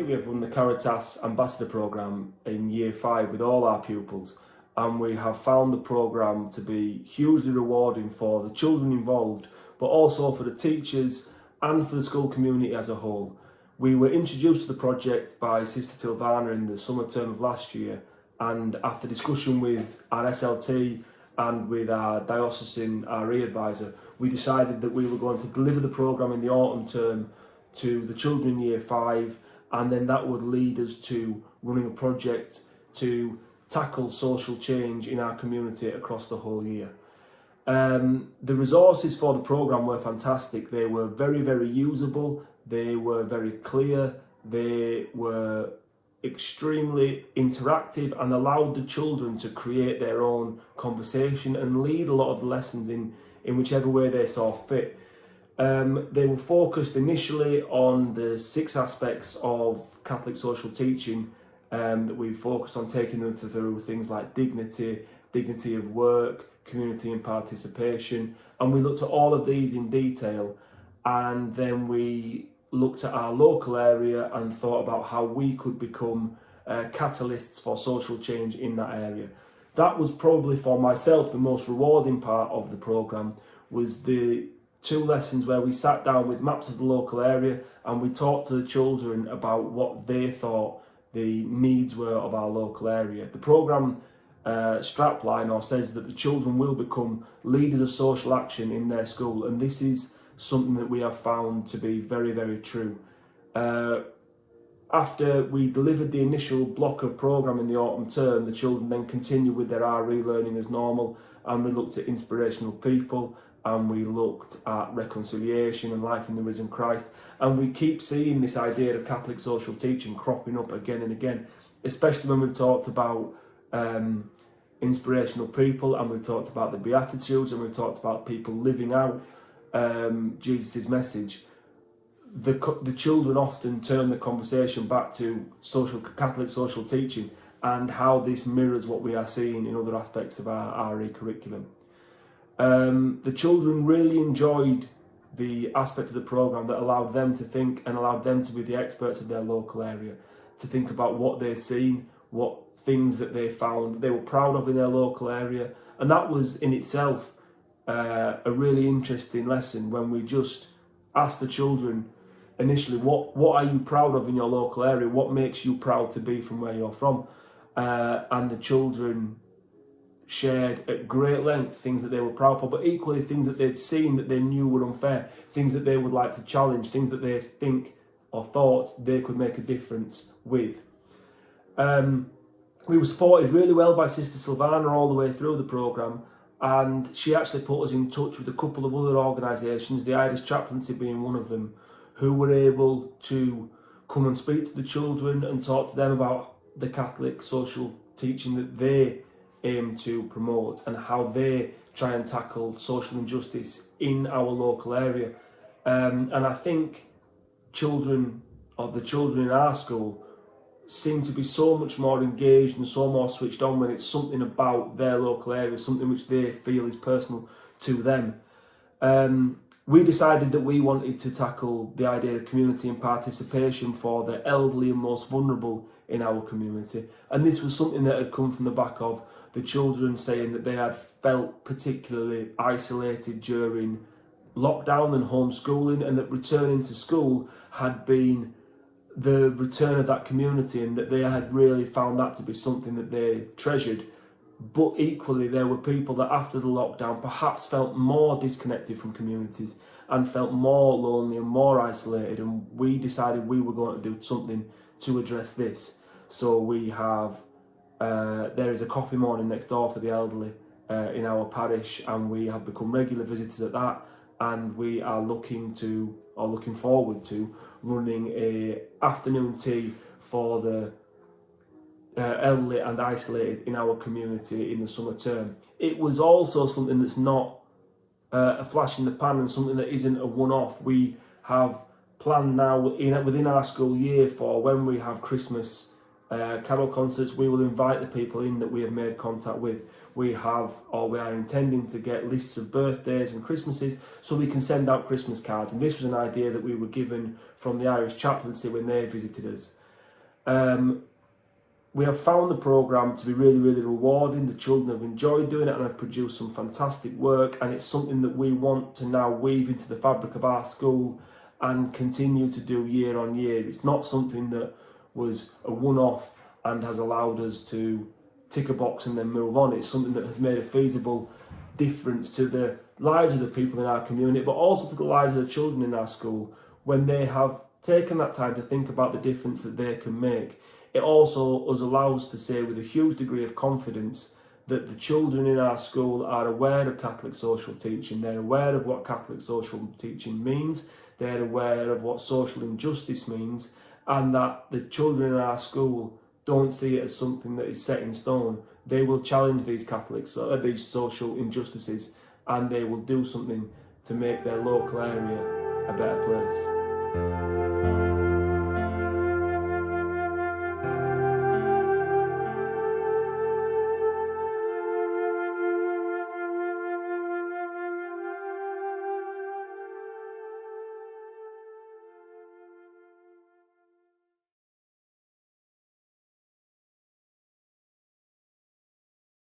we have run the Caritas Ambassador Programme in Year 5 with all our pupils, and we have found the programme to be hugely rewarding for the children involved, but also for the teachers and for the school community as a whole. We were introduced to the project by Sister Silvana in the summer term of last year, and after discussion with our SLT and with our diocesan RE advisor, we decided that we were going to deliver the programme in the autumn term to the children in Year 5, and then that would lead us to running a project to tackle social change in our community across the whole year. The resources for the programme were fantastic. They were very, very usable, they were very clear, they were extremely interactive and allowed the children to create their own conversation and lead a lot of the lessons in whichever way they saw fit. They were focused initially on the 6 aspects of Catholic social teaching that we focused on, taking them through things like dignity of work, community and participation, and we looked at all of these in detail, and then we looked at our local area and thought about how we could become catalysts for social change in that area. That was probably for myself the most rewarding part of the programme, was the 2 lessons where we sat down with maps of the local area and we talked to the children about what they thought the needs were of our local area. The programme strapline says that the children will become leaders of social action in their school, and this is something that we have found to be very, very true. After we delivered the initial block of programme in the autumn term, the children then continued with their RE learning as normal, and we looked at inspirational people, and we looked at reconciliation and life in the risen Christ, and we keep seeing this idea of Catholic social teaching cropping up again and again, especially when we've talked about inspirational people, and we've talked about the Beatitudes, and we've talked about people living out Jesus' message. The children often turn the conversation back to Catholic social teaching and how this mirrors what we are seeing in other aspects of our RE curriculum. The children really enjoyed the aspect of the programme that allowed them to think and allowed them to be the experts of their local area, to think about what they'd seen, what things that they found they were proud of in their local area. And that was in itself a really interesting lesson, when we just asked the children initially, what are you proud of in your local area? What makes you proud to be from where you're from? And the children shared at great length things that they were proud for, but equally things that they'd seen that they knew were unfair, things that they would like to challenge, things that they think or thought they could make a difference with. We were supported really well by Sister Silvana all the way through the programme, and she actually put us in touch with a couple of other organisations, the Irish Chaplaincy being one of them, who were able to come and speak to the children and talk to them about the Catholic social teaching that they aim to promote and how they try and tackle social injustice in our local area. And I think the children in our school seem to be so much more engaged and so more switched on when it's something about their local area, something which they feel is personal to them. We decided that we wanted to tackle the idea of community and participation for the elderly and most vulnerable in our community. And this was something that had come from the back of the children saying that they had felt particularly isolated during lockdown and homeschooling, and that returning to school had been the return of that community, and that they had really found that to be something that they treasured. But equally, there were people that after the lockdown perhaps felt more disconnected from communities and felt more lonely and more isolated, and we decided we were going to do something to address this. So we have there is a coffee morning next door for the elderly in our parish, and we have become regular visitors at that, and we are looking forward to running a afternoon tea for the elderly and isolated in our community in the summer term. It was also something that's not a flash in the pan and something that isn't a one-off. We have planned now within our school year for when we have Christmas carol concerts, we will invite the people in that we have made contact with. We are intending to get lists of birthdays and Christmases so we can send out Christmas cards. And this was an idea that we were given from the Irish Chaplaincy when they visited us. We have found the programme to be really, really rewarding. The children have enjoyed doing it and have produced some fantastic work, and it's something that we want to now weave into the fabric of our school and continue to do year on year. It's not something that was a one-off and has allowed us to tick a box and then move on. It's something that has made a feasible difference to the lives of the people in our community, but also to the lives of the children in our school when they have taken that time to think about the difference that they can make. It also us allows to say with a huge degree of confidence that the children in our school are aware of Catholic social teaching, they're aware of what Catholic social teaching means, they're aware of what social injustice means, and that the children in our school don't see it as something that is set in stone. They will challenge these these social injustices, and they will do something to make their local area a better place.